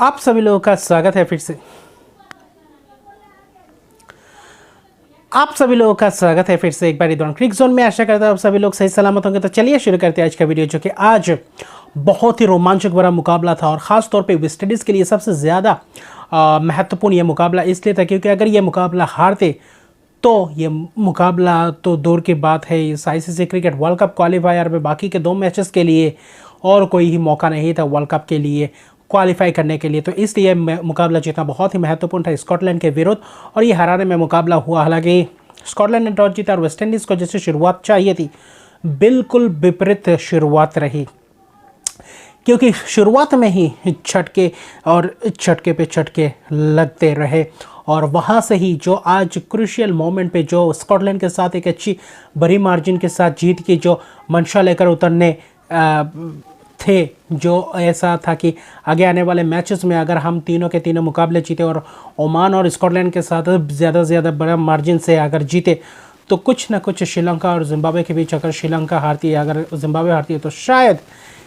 आप सभी लोगों का स्वागत है फिर से। एक बार इधर क्रिक जोन में। आशा करता हूँ आप सभी लोग सही सलामत होंगे। तो चलिए शुरू करते हैं आज का वीडियो, जो कि आज बहुत ही रोमांचक भरा मुकाबला था और ख़ास तौर पे वेस्ट इंडीज़ के लिए सबसे ज़्यादा महत्वपूर्ण ये मुकाबला इसलिए था क्योंकि अगर ये मुकाबला हारते तो ये मुकाबला तो दूर की बात है, इस ICC cricket world cup qualifier में बाकी के 2 मैचेस के लिए और कोई ही मौका नहीं था वर्ल्ड कप के लिए क्वालिफाई करने के लिए। तो इसलिए मुकाबला जीतना बहुत ही महत्वपूर्ण था स्कॉटलैंड के विरुद्ध, और ये हराने में मुकाबला हुआ। हालांकि स्कॉटलैंड ने टॉस जीता और वेस्ट इंडीज़ को जैसे शुरुआत चाहिए थी, बिल्कुल विपरीत शुरुआत रही, क्योंकि शुरुआत में ही झटके पे झटके लगते रहे। और वहाँ से ही जो आज क्रूशियल मोमेंट पे जो स्कॉटलैंड के साथ एक अच्छी बड़ी मार्जिन के साथ जीत की जो मंशा लेकर उतरने थे, जो ऐसा था कि आगे आने वाले मैचेस में अगर हम तीनों के तीनों मुकाबले जीते और ओमान और स्कॉटलैंड के साथ ज़्यादा से ज़्यादा बड़ा मार्जिन से अगर जीते तो कुछ ना कुछ श्रीलंका और जिम्बाब्वे के बीच, अगर श्रीलंका हारती है, अगर जिम्बाब्वे हारती है तो शायद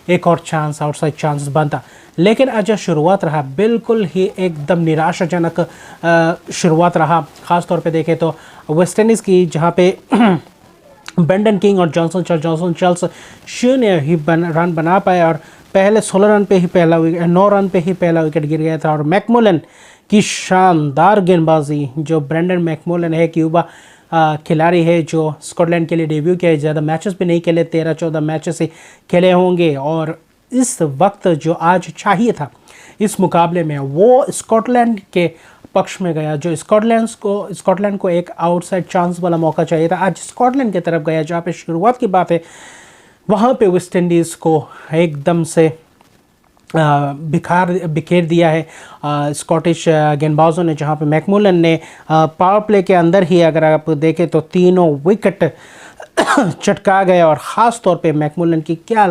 एक और चांस, आउटसाइड चांस बनता। लेकिन आज जो शुरुआत रहा बिल्कुल ही एकदम निराशाजनक शुरुआत रहा। ख़ास तौर पे देखें तो वेस्ट इंडीज़ की, जहाँ पे ब्रेंडन किंग और जॉनसन चार्ल्स 0 ही रन बना पाए और पहले 16 रन पे ही 9 रन पे ही पहला विकेट गिर गया था। और मैकमोलन की शानदार गेंदबाजी, जो ब्रेंडन मैकमोलन है, क्यूबा खिलाड़ी है जो स्कॉटलैंड के लिए डेब्यू किया है, ज़्यादा मैचेस भी नहीं खेले, 13-14 मैचेस ही खेले होंगे। और इस वक्त जो आज चाहिए था इस मुकाबले में वो स्कॉटलैंड के पक्ष में गया, जो स्कॉटलैंड को एक आउटसाइड चांस वाला मौका चाहिए था, आज स्कॉटलैंड की तरफ गया। जहाँ पे शुरुआत की बात है वहाँ पे वेस्ट इंडीज़ को एकदम से बिखेर दिया है स्कॉटिश गेंदबाजों ने, जहाँ पे मैकमोलन ने पावर प्ले के अंदर ही अगर आप देखें तो 3 विकेट चटका गए। और ख़ास तौर पे मैकमोलन की क्या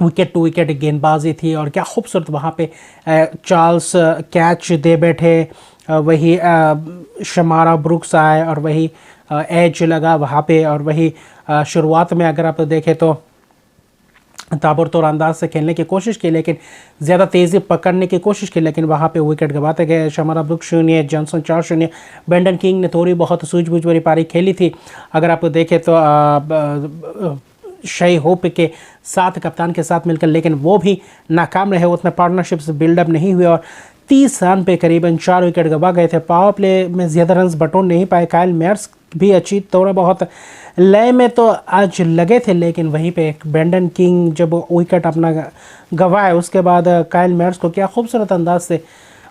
विकेट टू विकेट गेंदबाजी थी, और क्या खूबसूरत वहाँ पे चार्ल्स कैच दे बैठे, वही शमारा ब्रुक्स आए और वही एज लगा वहाँ पे, और वही शुरुआत में अगर आप देखें तो ताबड़तोड़ अंदाज से खेलने की कोशिश की, लेकिन ज़्यादा तेज़ी पकड़ने की कोशिश की, लेकिन वहाँ पे विकेट गंवाते गए। शमारा ब्रुक्स 0, जॉनसन 4-0, ब्रेंडन किंग ने थोड़ी बहुत सूझबूझ वाली पारी खेली थी। अगर आप देखें तो शे होप के साथ, कप्तान के साथ मिलकर, लेकिन वो भी नाकाम रहे, उतना पार्टनरशिप्स बिल्डअप नहीं हुए और 30 रन पे करीबन 4 विकेट गंवा गए थे। पावर प्ले में ज़्यादा रन बटोर नहीं पाए। काइल मेयर्स भी अच्छी थोड़ा बहुत लय में तो आज लगे थे, लेकिन वहीं पे ब्रेंडन किंग जब विकेट अपना गंवाए उसके बाद काइल मेयर्स को क्या खूबसूरत अंदाज से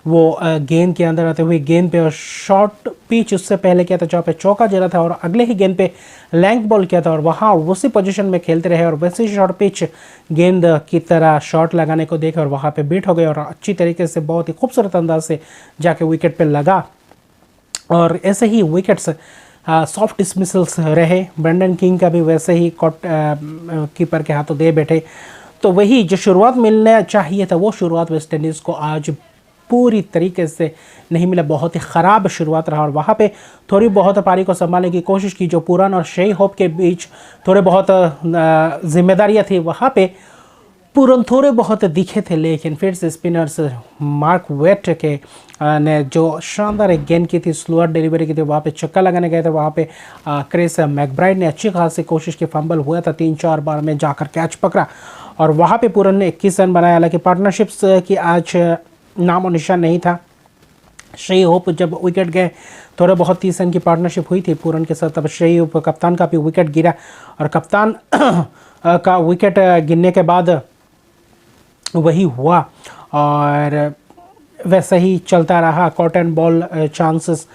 वो गेंद के अंदर आते हुए गेंद पे और शॉर्ट पिच उससे पहले किया था, जहाँ पे चौका जरा था, और अगले ही गेंद पे लैंक बॉल किया था, और वहाँ उसी पोजीशन में खेलते रहे और वैसे शॉर्ट पिच गेंद की तरह शॉट लगाने को देखे और वहाँ पे बीट हो गए और अच्छी तरीके से बहुत ही खूबसूरत अंदाज से जाके विकेट पे लगा। और ऐसे ही विकेट्स सॉफ्ट डिसमिसल्स रहे। ब्रेंडन किंग का भी वैसे ही कीपर के हाथों दे बैठे। तो वही जो शुरुआत मिलना चाहिए था वो शुरुआत वेस्ट इंडीज़ को आज पूरी तरीके से नहीं मिला। बहुत ही ख़राब शुरुआत रहा और वहाँ पे थोड़ी बहुत पारी को संभालने की कोशिश की। जो पूरन और शे होप के बीच थोड़े बहुत जिम्मेदारियाँ थी, वहाँ पे पूरन थोड़े बहुत दिखे थे, लेकिन फिर से स्पिनर्स मार्क वेट के ने जो शानदार एक गेंद की थी, स्लोअर डिलीवरी की थी, वहाँ पे छक्का लगाने गए थे। वहाँ पे क्रिस मैकब्राइड ने अच्छी खासी कोशिश की, फंबल हुआ था, 3-4 बार में जाकर कैच पकड़ा और वहाँ पे पूरन ने 21 रन बनाया। हालांकि पार्टनरशिप्स की आज नाम और निशान नहीं था। शे होप जब विकेट गए थोड़े बहुत 30 रन की पार्टनरशिप हुई थी पूरन के साथ, तब शे होप कप्तान का भी विकेट गिरा और कप्तान का विकेट गिरने के बाद वही हुआ और वैसे ही चलता रहा। कॉटन बॉल चांसेस,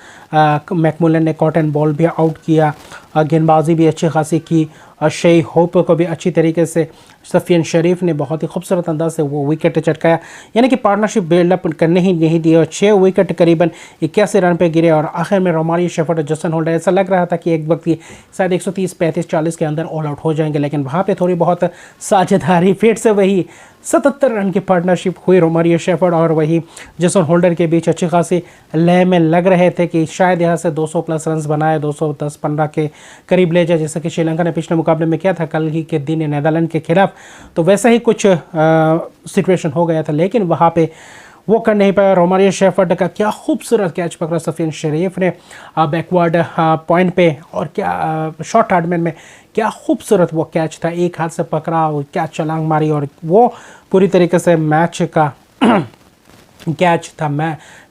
मैकमोलन ने कॉटन बॉल भी आउट किया, गेंदबाजी भी अच्छी खासी की। शे होप को भी अच्छी तरीके से सफियन शरीफ ने बहुत ही खूबसूरत अंदाज से वो विकेट चटकाया, यानी कि पार्टनरशिप बिल्डअप करने ही नहीं दी और 6 विकेट करीबन 81 रन पे गिरे और आखिर में रोमारियो शेफर्ड और जसन होल्डर, ऐसा लग रहा था कि एक वक्त शायद 130, 35, 40 के अंदर ऑल आउट हो जाएंगे, लेकिन वहाँ पे थोड़ी बहुत साझेदारी, फिर से वही 77 रन की पार्टनरशिप हुई रोमारियो शेफर्ड और वही जसन होल्डर के बीच। अच्छी खासी लय में लग रहे थे कि शायद यहाँ से 200 प्लस रन्स बनाए, 210-15 के करीब ले जाए, जैसे कि श्रीलंका ने पिछले मुकाबले में किया था कल ही के दिन नीदरलैंड के खिलाफ। तो वैसा ही कुछ सिचुएशन हो गया था, लेकिन वहाँ पे वो कर नहीं पाया। रोमारियो शेफर्ड का क्या खूबसूरत कैच पकड़ा सफियान शरीफ ने बैकवर्ड पॉइंट पे, और क्या शॉर्ट हार्डमैन में क्या खूबसूरत वो कैच था, एक हाथ से पकड़ा और क्या छलांग मारी, और वो पूरी तरीके से मैच का कैच था,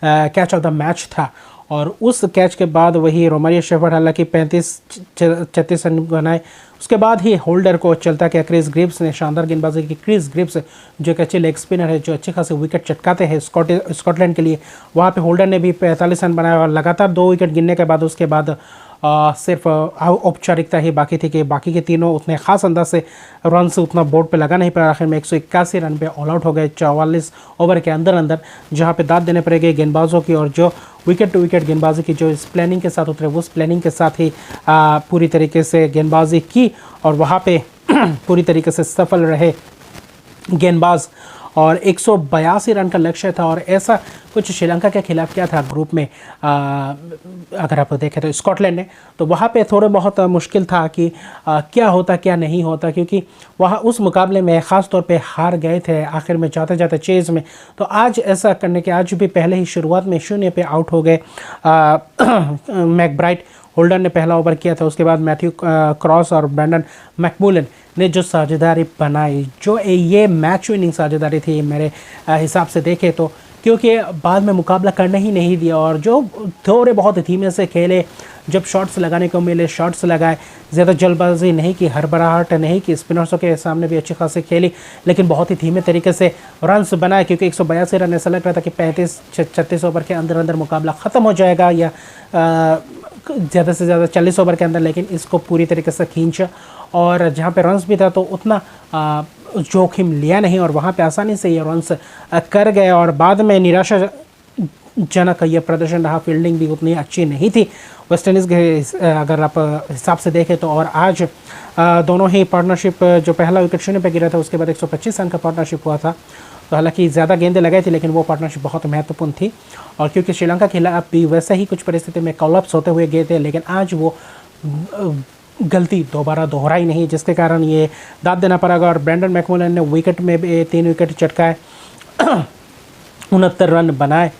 कैच ऑफ द मैच था। और उस कैच के बाद वही रोमारियो शेफर्ड हालांकि 35-36 रन बनाए। उसके बाद ही होल्डर को चलता किया क्रिस ग्रिव्स ने, शानदार गेंदबाजी की। क्रिस ग्रिव्स जो एक अच्छे लेग स्पिनर है, जो अच्छे खासे विकेट चटकाते हैं स्कॉटलैंड के लिए, वहाँ पे होल्डर ने भी 45 रन बनाया और लगातार 2 विकेट गिरने के बाद उसके बाद सिर्फ औपचारिकता ही बाकी थी कि बाकी के तीनों उतने ख़ास अंदाज से रन से उतना बोर्ड पे लगा नहीं पाया। आखिर में 181 रन पे ऑल आउट हो गए 44 ओवर के अंदर, जहां पे दाद देने पड़ेगी गेंदबाजों की, और जो विकेट टू विकेट गेंदबाजी की जो इस प्लानिंग के साथ उतरे, उस प्लानिंग के साथ ही पूरी तरीके से गेंदबाजी की, और वहाँ पे पूरी तरीके से सफल रहे गेंदबाज। और 182 रन का लक्ष्य था, और ऐसा कुछ श्रीलंका के खिलाफ क्या था ग्रुप में, अगर आप देखें तो स्कॉटलैंड ने, तो वहाँ पे थोड़ा बहुत मुश्किल था कि क्या होता क्या नहीं होता, क्योंकि वहाँ उस मुकाबले में ख़ास तौर पे हार गए थे आखिर में जाते जाते चेज़ में। तो आज ऐसा करने के, आज भी पहले ही शुरुआत में 0 पे आउट हो गए मैकब्राइट। होल्डर ने पहला ओवर किया था, उसके बाद मैथ्यू क्रॉस और ब्रैंडन मैकमुलन ने जो साझेदारी बनाई, जो ये मैच विनिंग साझेदारी थी मेरे हिसाब से देखे तो, क्योंकि बाद में मुकाबला करने ही नहीं दिया, और जो थोड़े बहुत धीमे से खेले, जब शॉट्स लगाने को मिले शॉट्स लगाए, ज़्यादा जल्दबाजी नहीं की, हड़बड़ाहट नहीं की, स्पिनर्सों के सामने भी अच्छी खासी खेली, लेकिन बहुत ही धीमे तरीके से रन्स बनाए, क्योंकि 182 रन ऐसा लग रहा था कि 35-36 ओवर के अंदर अंदर मुकाबला ख़त्म हो जाएगा, या ज़्यादा से ज़्यादा 40 ओवर के अंदर, लेकिन इसको पूरी तरीके से खींचा, और जहाँ पे रन्स भी था तो उतना जोखिम लिया नहीं, और वहाँ पे आसानी से ये रन्स कर गए। और बाद में निराशाजनक ये प्रदर्शन रहा, फील्डिंग भी उतनी अच्छी नहीं थी वेस्ट इंडीज़ के अगर आप हिसाब से देखें तो। और आज दोनों ही पार्टनरशिप, जो पहला विकेट 0 पे गिरा था, उसके बाद 125 रन का पार्टनरशिप हुआ था, तो हालांकि ज़्यादा गेंदें लगाई थी, लेकिन वो पार्टनरशिप बहुत महत्वपूर्ण थी। और क्योंकि श्रीलंका के खिलाफ भी वैसे ही कुछ परिस्थिति में कॉलअप्स होते हुए गए थे, लेकिन आज वो गलती दोबारा दोहराई नहीं, जिसके कारण ये दाद देना पड़ेगा। और ब्रैंडन मैकमुलन ने विकेट में 3 विकेट चटकाए, 69 रन बनाए,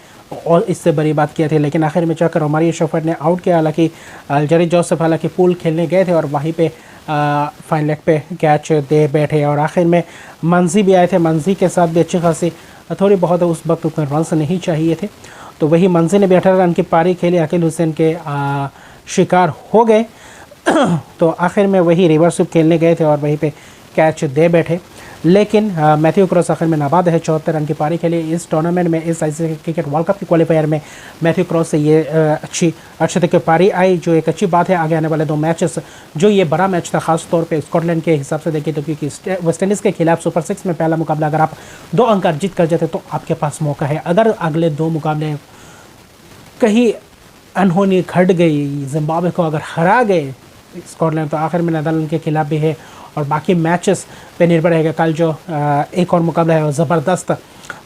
और इससे बड़ी बात किया थी, लेकिन आखिर में जाकर रोमारियो शेफर्ड ने आउट किया। हालांकि अल्जरी जोसेफ हालांकि पूल खेलने गए थे और वहीं पे फाइन लेग पे कैच दे बैठे, और आखिर में मंजी भी आए थे। मंजी के साथ भी अच्छी खासी थोड़ी बहुत उस वक्त उतने रन्स नहीं चाहिए थे, तो वही मंजी ने भी 18 रन की पारी खेली, अकील हुसैन के शिकार हो गए। तो आखिर में वही रिवर्स स्वीप खेलने गए थे और वहीं पे कैच दे बैठे, लेकिन मैथ्यू क्रॉस आखिर में नाबाद है, 74 रन की पारी खेली। इस टूर्नामेंट में, इस आईसीसी क्रिकेट वर्ल्ड कप की क्वालिफायर में मैथ्यू क्रॉस से ये अच्छी अर्शद की पारी आई, जो एक अच्छी बात है। आगे आने वाले 2 मैचेस, जो ये बड़ा मैच था खास तौर पे स्कॉटलैंड के हिसाब से देखें तो, क्योंकि वेस्ट इंडीज़ के खिलाफ सुपर 6 में पहला मुकाबला अगर आप 2 अंक अर्जित कर जाते तो आपके पास मौका है। अगर अगले 2 मुकाबले कहीं अनहोनी घट गई, जिम्बाब्वे को अगर हरा गए स्कॉटलैंड, तो आखिर में नीदरलैंड के खिलाफ भी है, और बाकी मैचेस पे निर्भर रहेगा। कल जो एक और मुकाबला है, ज़बरदस्त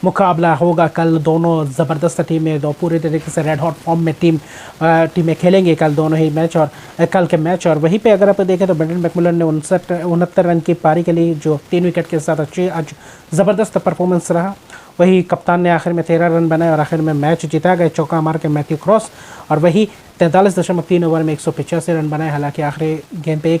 मुकाबला होगा कल। दोनों ज़बरदस्त टीमें, दो पूरी तरीके से रेड हॉट फॉर्म में टीमें खेलेंगे कल दोनों ही मैच, और कल के मैच। और वहीं पे अगर आप देखें तो ब्रैंडन मैकमुलन ने 69 रन की पारी के लिए, जो 3 विकेट के साथ अच्छी आज ज़बरदस्त परफॉर्मेंस रहा। वही कप्तान ने आखिर में 13 रन बनाए और आखिर में मैच जीता गए चौका मार के मैथ्यू क्रॉस, और वही 43.3 ओवर में 185 रन बनाए। हालांकि आखिरी गेंद पे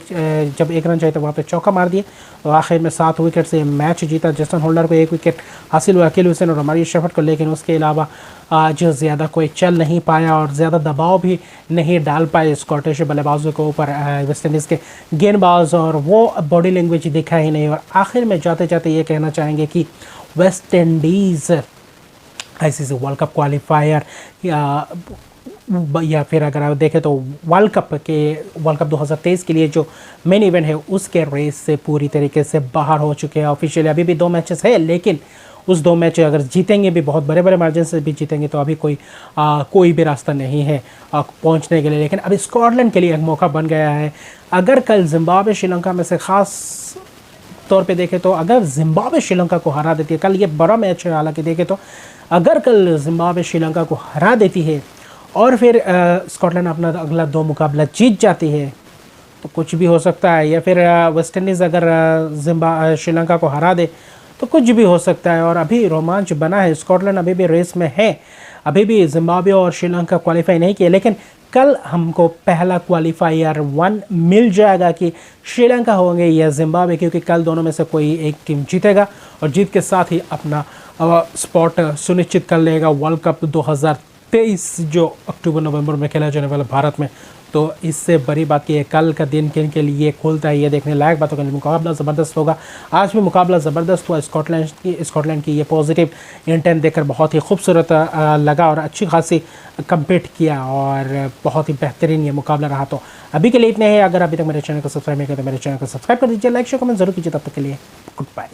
जब 1 रन चाहिए तो वहाँ पे चौका मार दिए, और आखिर में 7 विकेट से मैच जीता। जेसन होल्डर को 1 विकेट हासिल हुआ, अकील हुसैन और रोमारियो शेफर्ड को, लेकिन उसके अलावा आज ज़्यादा कोई चल नहीं पाया और ज़्यादा दबाव भी नहीं डाल पाए स्कॉटिश बल्लेबाजों के ऊपर वेस्ट इंडीज़ के गेंदबाज, और वो बॉडी लैंग्वेज दिखा ही नहीं। और आखिर में जाते जाते ये कहना चाहेंगे कि West Indies ICC world cup qualifier या फिर अगर आप देखें तो वर्ल्ड कप 2023 के लिए जो मेन इवेंट है उसके रेस से पूरी तरीके से बाहर हो चुके हैं ऑफिशियली। अभी भी 2 मैचेस है, लेकिन उस 2 मैच अगर जीतेंगे भी, बहुत बड़े बड़े मार्जिन से भी जीतेंगे, तो अभी कोई भी रास्ता नहीं है पहुंचने के लिए। लेकिन अभी स्कॉटलैंड के लिए एक मौका बन गया है। अगर कल जिम्बाब्वे श्रीलंका में से खास तौर पे देखें तो, अगर जिम्बाब्वे श्रीलंका को हरा देती है, कल ये बड़ा मैच है हालांकि देखें तो, अगर कल जिम्बाब्वे श्रीलंका को हरा देती है और फिर स्कॉटलैंड अपना अगला 2 मुकाबला जीत जाती है तो कुछ भी हो सकता है, या फिर वेस्ट इंडीज़ अगर श्रीलंका को हरा दे तो कुछ भी हो सकता है। और अभी रोमांच बना है, स्कॉटलैंड अभी भी रेस में है, अभी भी जिम्बाब्वे और श्रीलंका क्वालिफाई नहीं किए, लेकिन कल हमको पहला क्वालिफायर 1 मिल जाएगा कि श्रीलंका होंगे या जिम्बाब्वे, क्योंकि कल दोनों में से कोई एक टीम जीतेगा और जीत के साथ ही अपना स्पॉट सुनिश्चित कर लेगा वर्ल्ड कप 2023 जो अक्टूबर नवंबर में खेला जाने वाला भारत में। तो इससे बड़ी बात की है कल का दिन किन के लिए खुलता है, ये देखने लायक बात होगा। मुकाबला ज़बरदस्त होगा, आज भी मुकाबला ज़बरदस्त हुआ। स्कॉटलैंड की ये पॉजिटिव इंटेंट देखकर बहुत ही खूबसूरत लगा और अच्छी खासी कम्पीट किया और बहुत ही बेहतरीन ये मुकाबला रहा। तो अभी के लिए इतने हैं। अगर अभी तक मेरे चैनल को सब्सक्राइब नहीं किया तो मेरे चैनल को सब्सक्राइब कर दीजिए, लाइक शेयर कमेंट जरूर कीजिए। तब तक के लिए गुड बाय।